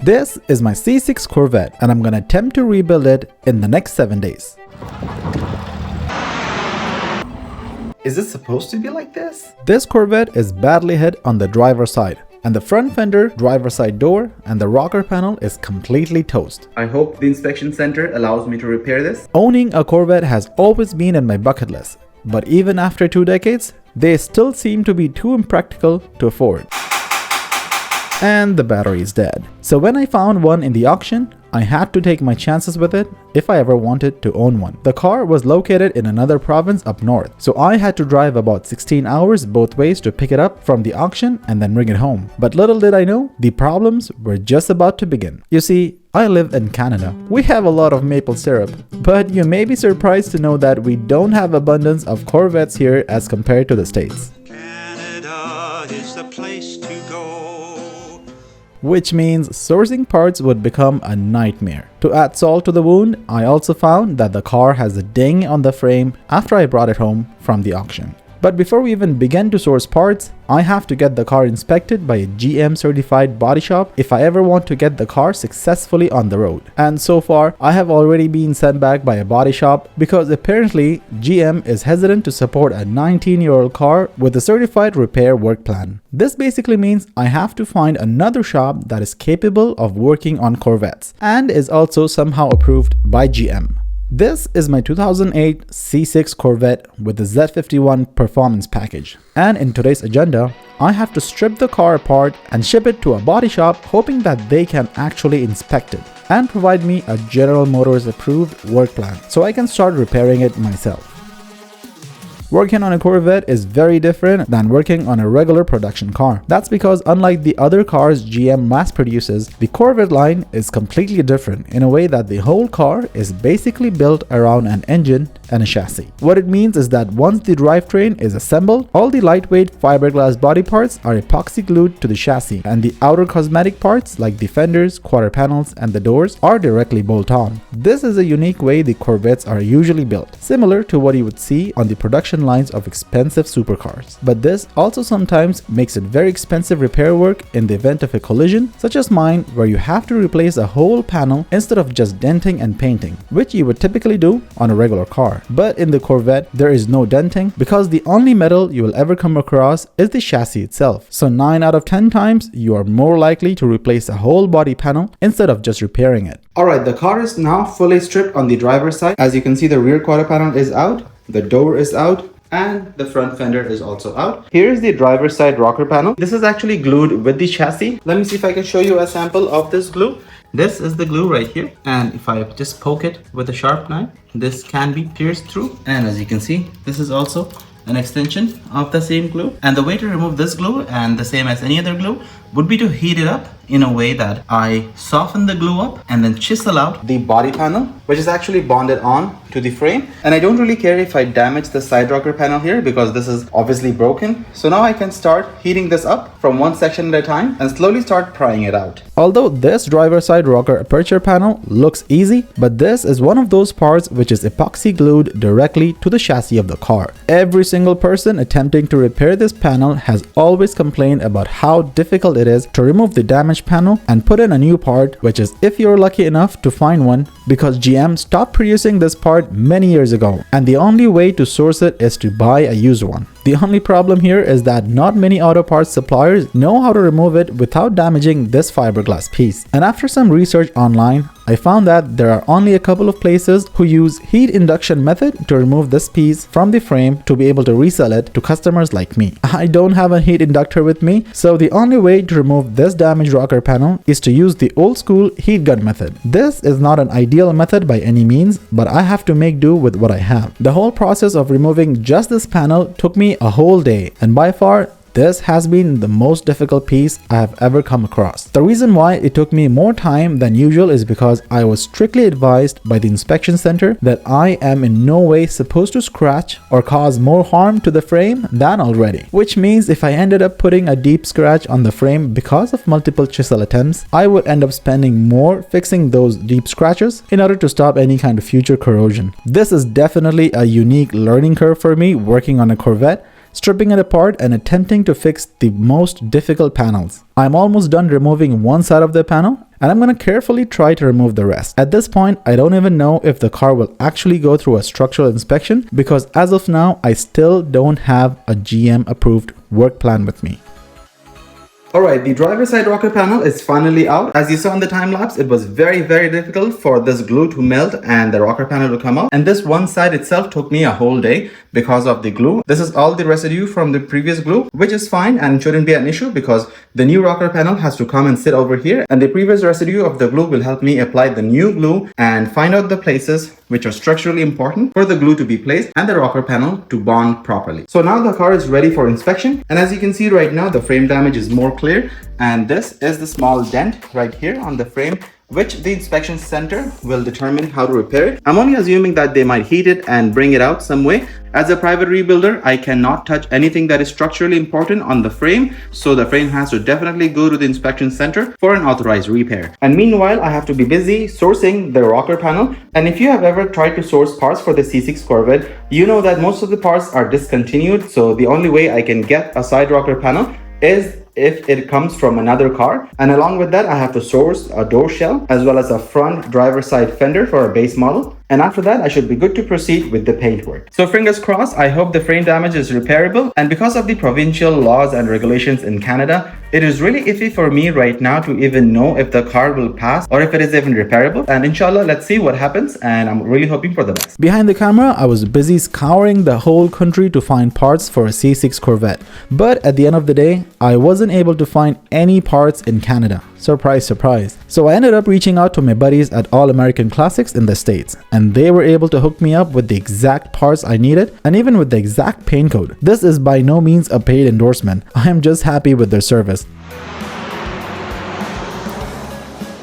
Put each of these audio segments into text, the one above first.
This is my C6 Corvette and I'm gonna attempt to rebuild it in the next 7 days. Is it supposed to be like this? This Corvette is badly hit on the driver's side, and the front fender, driver's side door, and the rocker panel is completely toast. I hope the inspection center allows me to repair this. Owning a Corvette has always been in my bucket list, but even after 2 decades, they still seem to be too impractical to afford. And the battery is dead. So when I found one in the auction, I had to take my chances with it if I ever wanted to own one. The car was located in another province up north, so I had to drive about 16 hours both ways to pick it up from the auction and then bring it home. But little did I know, the problems were just about to begin. You see, I live in Canada. We have a lot of maple syrup, but you may be surprised to know that we don't have abundance of Corvettes here as compared to the States. Canada is the place to go. Which means sourcing parts would become a nightmare. To add salt to the wound, I also found that the car has a ding on the frame after I brought it home from the auction. But before we even begin to source parts, I have to get the car inspected by a GM certified body shop if I ever want to get the car successfully on the road. And so far, I have already been sent back by a body shop because apparently GM is hesitant to support a 19-year-old car with a certified repair work plan. This basically means I have to find another shop that is capable of working on Corvettes and is also somehow approved by GM. This is my 2008 C6 Corvette with the Z51 performance package, and in today's agenda, I have to strip the car apart and ship it to a body shop hoping that they can actually inspect it and provide me a General Motors approved work plan so I can start repairing it myself. Working on a Corvette is very different than working on a regular production car. That's because unlike the other cars GM mass produces, the Corvette line is completely different in a way that the whole car is basically built around an engine and a chassis. What it means is that once the drivetrain is assembled, all the lightweight fiberglass body parts are epoxy glued to the chassis, and the outer cosmetic parts like the fenders, quarter panels, and the doors are directly bolt on. This is a unique way the Corvettes are usually built, similar to what you would see on the production lines of expensive supercars. But this also sometimes makes it very expensive repair work in the event of a collision, such as mine, where you have to replace a whole panel instead of just denting and painting, which you would typically do on a regular car. But in the Corvette, there is no denting because the only metal you will ever come across is the chassis itself. So 9 out of 10 times, you are more likely to replace a whole body panel instead of just repairing it. Alright, the car is now fully stripped on the driver's side. As you can see, the rear quarter panel is out, the door is out, and the front fender is also out. Here's the driver's side rocker panel. This is actually glued with the chassis. Let me see if I can show you a sample of this glue. This is the glue right here, and if I just poke it with a sharp knife, this can be pierced through. And as you can see, this is also an extension of the same glue. And the way to remove this glue, and the same as any other glue, would be to heat it up in a way that I soften the glue up and then chisel out the body panel, which is actually bonded on to the frame. And I don't really care if I damage the side rocker panel here because this is obviously broken. So now I can start heating this up from one section at a time and slowly start prying it out. Although this driver side rocker aperture panel looks easy, but this is one of those parts which is epoxy glued directly to the chassis of the car. Every single person attempting to repair this panel has always complained about how difficult it is to remove the damaged panel and put in a new part, which is if you're lucky enough to find one, because GM stopped producing this part many years ago, and the only way to source it is to buy a used one. The only problem here is that not many auto parts suppliers know how to remove it without damaging this fiberglass piece. And after some research online, I found that there are only a couple of places who use heat induction method to remove this piece from the frame to be able to resell it to customers like me. I don't have a heat inductor with me, so the only way to remove this damaged rocker panel is to use the old school heat gun method. This is not an ideal method by any means, but I have to make do with what I have. The whole process of removing just this panel took me a whole day, and by far this has been the most difficult piece I have ever come across. The reason why it took me more time than usual is because I was strictly advised by the inspection center that I am in no way supposed to scratch or cause more harm to the frame than already. Which means if I ended up putting a deep scratch on the frame because of multiple chisel attempts, I would end up spending more fixing those deep scratches in order to stop any kind of future corrosion. This is definitely a unique learning curve for me working on a Corvette, stripping it apart and attempting to fix the most difficult panels. I'm almost done removing one side of the panel, and I'm going to carefully try to remove the rest. At this point, I don't even know if the car will actually go through a structural inspection because as of now, I still don't have a GM approved work plan with me. Alright, the driver's side rocker panel is finally out. As you saw in the time lapse, it was very difficult for this glue to melt and the rocker panel to come out. And this one side itself took me a whole day because of the glue. This is all the residue from the previous glue, which is fine and shouldn't be an issue because the new rocker panel has to come and sit over here. And the previous residue of the glue will help me apply the new glue and find out the places which are structurally important for the glue to be placed and the rocker panel to bond properly. So now the car is ready for inspection. And as you can see right now, the frame damage is more clear, and this is the small dent right here on the frame, which the inspection center will determine how to repair it. I'm only assuming that they might heat it and bring it out some way. As a private rebuilder, I cannot touch anything that is structurally important on the frame, so the frame has to definitely go to the inspection center for an authorized repair. And meanwhile, I have to be busy sourcing the rocker panel. And if you have ever tried to source parts for the C6 Corvette, you know that most of the parts are discontinued, so the only way I can get a side rocker panel is if it comes from another car. And along with that, I have to source a door shell as well as a front driver side fender for a base model. And after that, I should be good to proceed with the paint work. So fingers crossed, I hope the frame damage is repairable. And because of the provincial laws and regulations in Canada, it is really iffy for me right now to even know if the car will pass or if it is even repairable. And inshallah, let's see what happens. And I'm really hoping for the best. Behind the camera, I was busy scouring the whole country to find parts for a C6 Corvette. But at the end of the day, I wasn't able to find any parts in Canada. Surprise, surprise. So I ended up reaching out to my buddies at All American Classics in the States, and they were able to hook me up with the exact parts I needed and even with the exact paint code. This is by no means a paid endorsement. I am just happy with their service.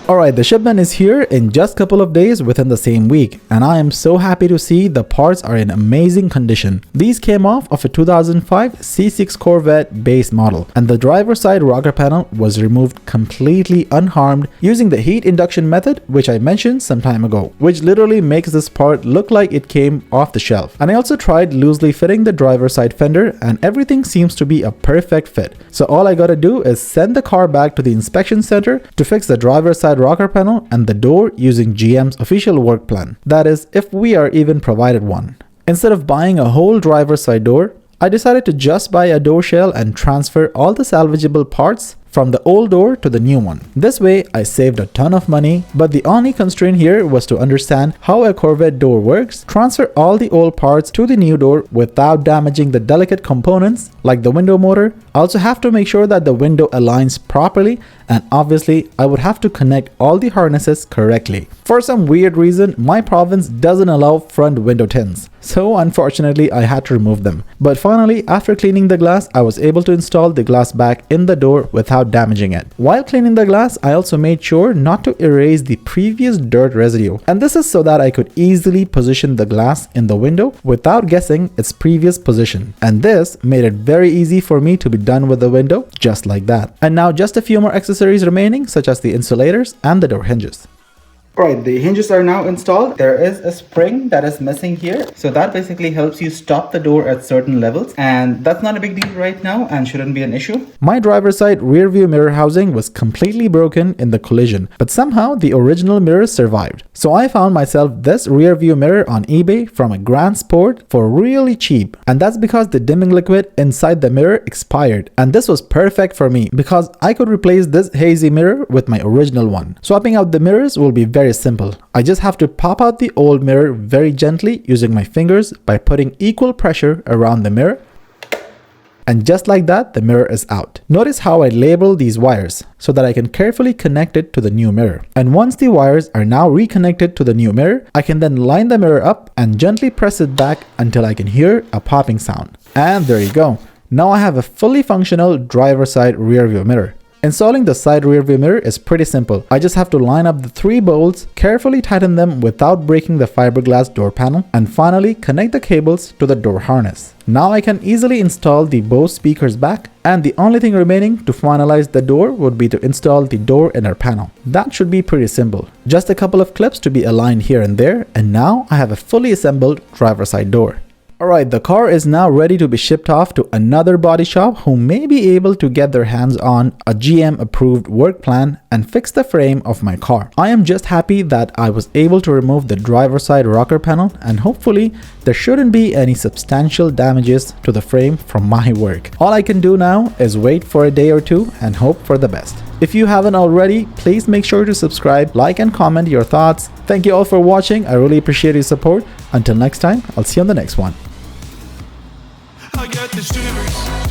Alright, the shipment is here in just a couple of days within the same week, and I am so happy to see the parts are in amazing condition. These came off of a 2005 C6 Corvette base model, and the driver's side rocker panel was removed completely unharmed using the heat induction method, which I mentioned some time ago, which literally makes this part look like it came off the shelf. And I also tried loosely fitting the driver's side fender, and everything seems to be a perfect fit. So all I gotta do is send the car back to the inspection center to fix the driver's side rocker panel and the door using GM's official work plan. That is, if we are even provided one. Instead of buying a whole driver's side door, I decided to just buy a door shell and transfer all the salvageable parts from the old door to the new one. This way, I saved a ton of money, but the only constraint here was to understand how a Corvette door works, transfer all the old parts to the new door without damaging the delicate components like the window motor. I also have to make sure that the window aligns properly, and obviously, I would have to connect all the harnesses correctly. For some weird reason, my province doesn't allow front window tins, so unfortunately, I had to remove them. But finally, after cleaning the glass, I was able to install the glass back in the door without damaging it. While cleaning the glass, I also made sure not to erase the previous dirt residue, and this is so that I could easily position the glass in the window without guessing its previous position. And this made it very easy for me to be done with the window just like that. And now just a few more accessories remaining, such as the insulators and the door hinges. Alright, the hinges are now installed. There is a spring that is missing here. So that basically helps you stop the door at certain levels. And that's not a big deal right now and shouldn't be an issue. My driver's side rear view mirror housing was completely broken in the collision, but somehow the original mirrors survived. So I found myself this rear view mirror on eBay from a Grand Sport for really cheap. And that's because the dimming liquid inside the mirror expired. And this was perfect for me because I could replace this hazy mirror with my original one. Swapping out the mirrors will be very simple. I just have to pop out the old mirror very gently using my fingers by putting equal pressure around the mirror. And just like that, the mirror is out. Notice how I label these wires so that I can carefully connect it to the new mirror. And once the wires are now reconnected to the new mirror, I can then line the mirror up and gently press it back until I can hear a popping sound. And there you go. Now I have a fully functional driver side rear view mirror. Installing the side rear view mirror is pretty simple. I just have to line up the 3 bolts, carefully tighten them without breaking the fiberglass door panel, and finally connect the cables to the door harness. Now I can easily install the Bose speakers back, and the only thing remaining to finalize the door would be to install the door inner panel. That should be pretty simple. Just a couple of clips to be aligned here and there, and now I have a fully assembled driver side door. Alright, the car is now ready to be shipped off to another body shop who may be able to get their hands on a GM approved work plan and fix the frame of my car. I am just happy that I was able to remove the driver's side rocker panel, and hopefully there shouldn't be any substantial damages to the frame from my work. All I can do now is wait for a day or two and hope for the best. If you haven't already, please make sure to subscribe, like and comment your thoughts. Thank you all for watching. I really appreciate your support. Until next time, I'll see you on the next one. I got the shivers.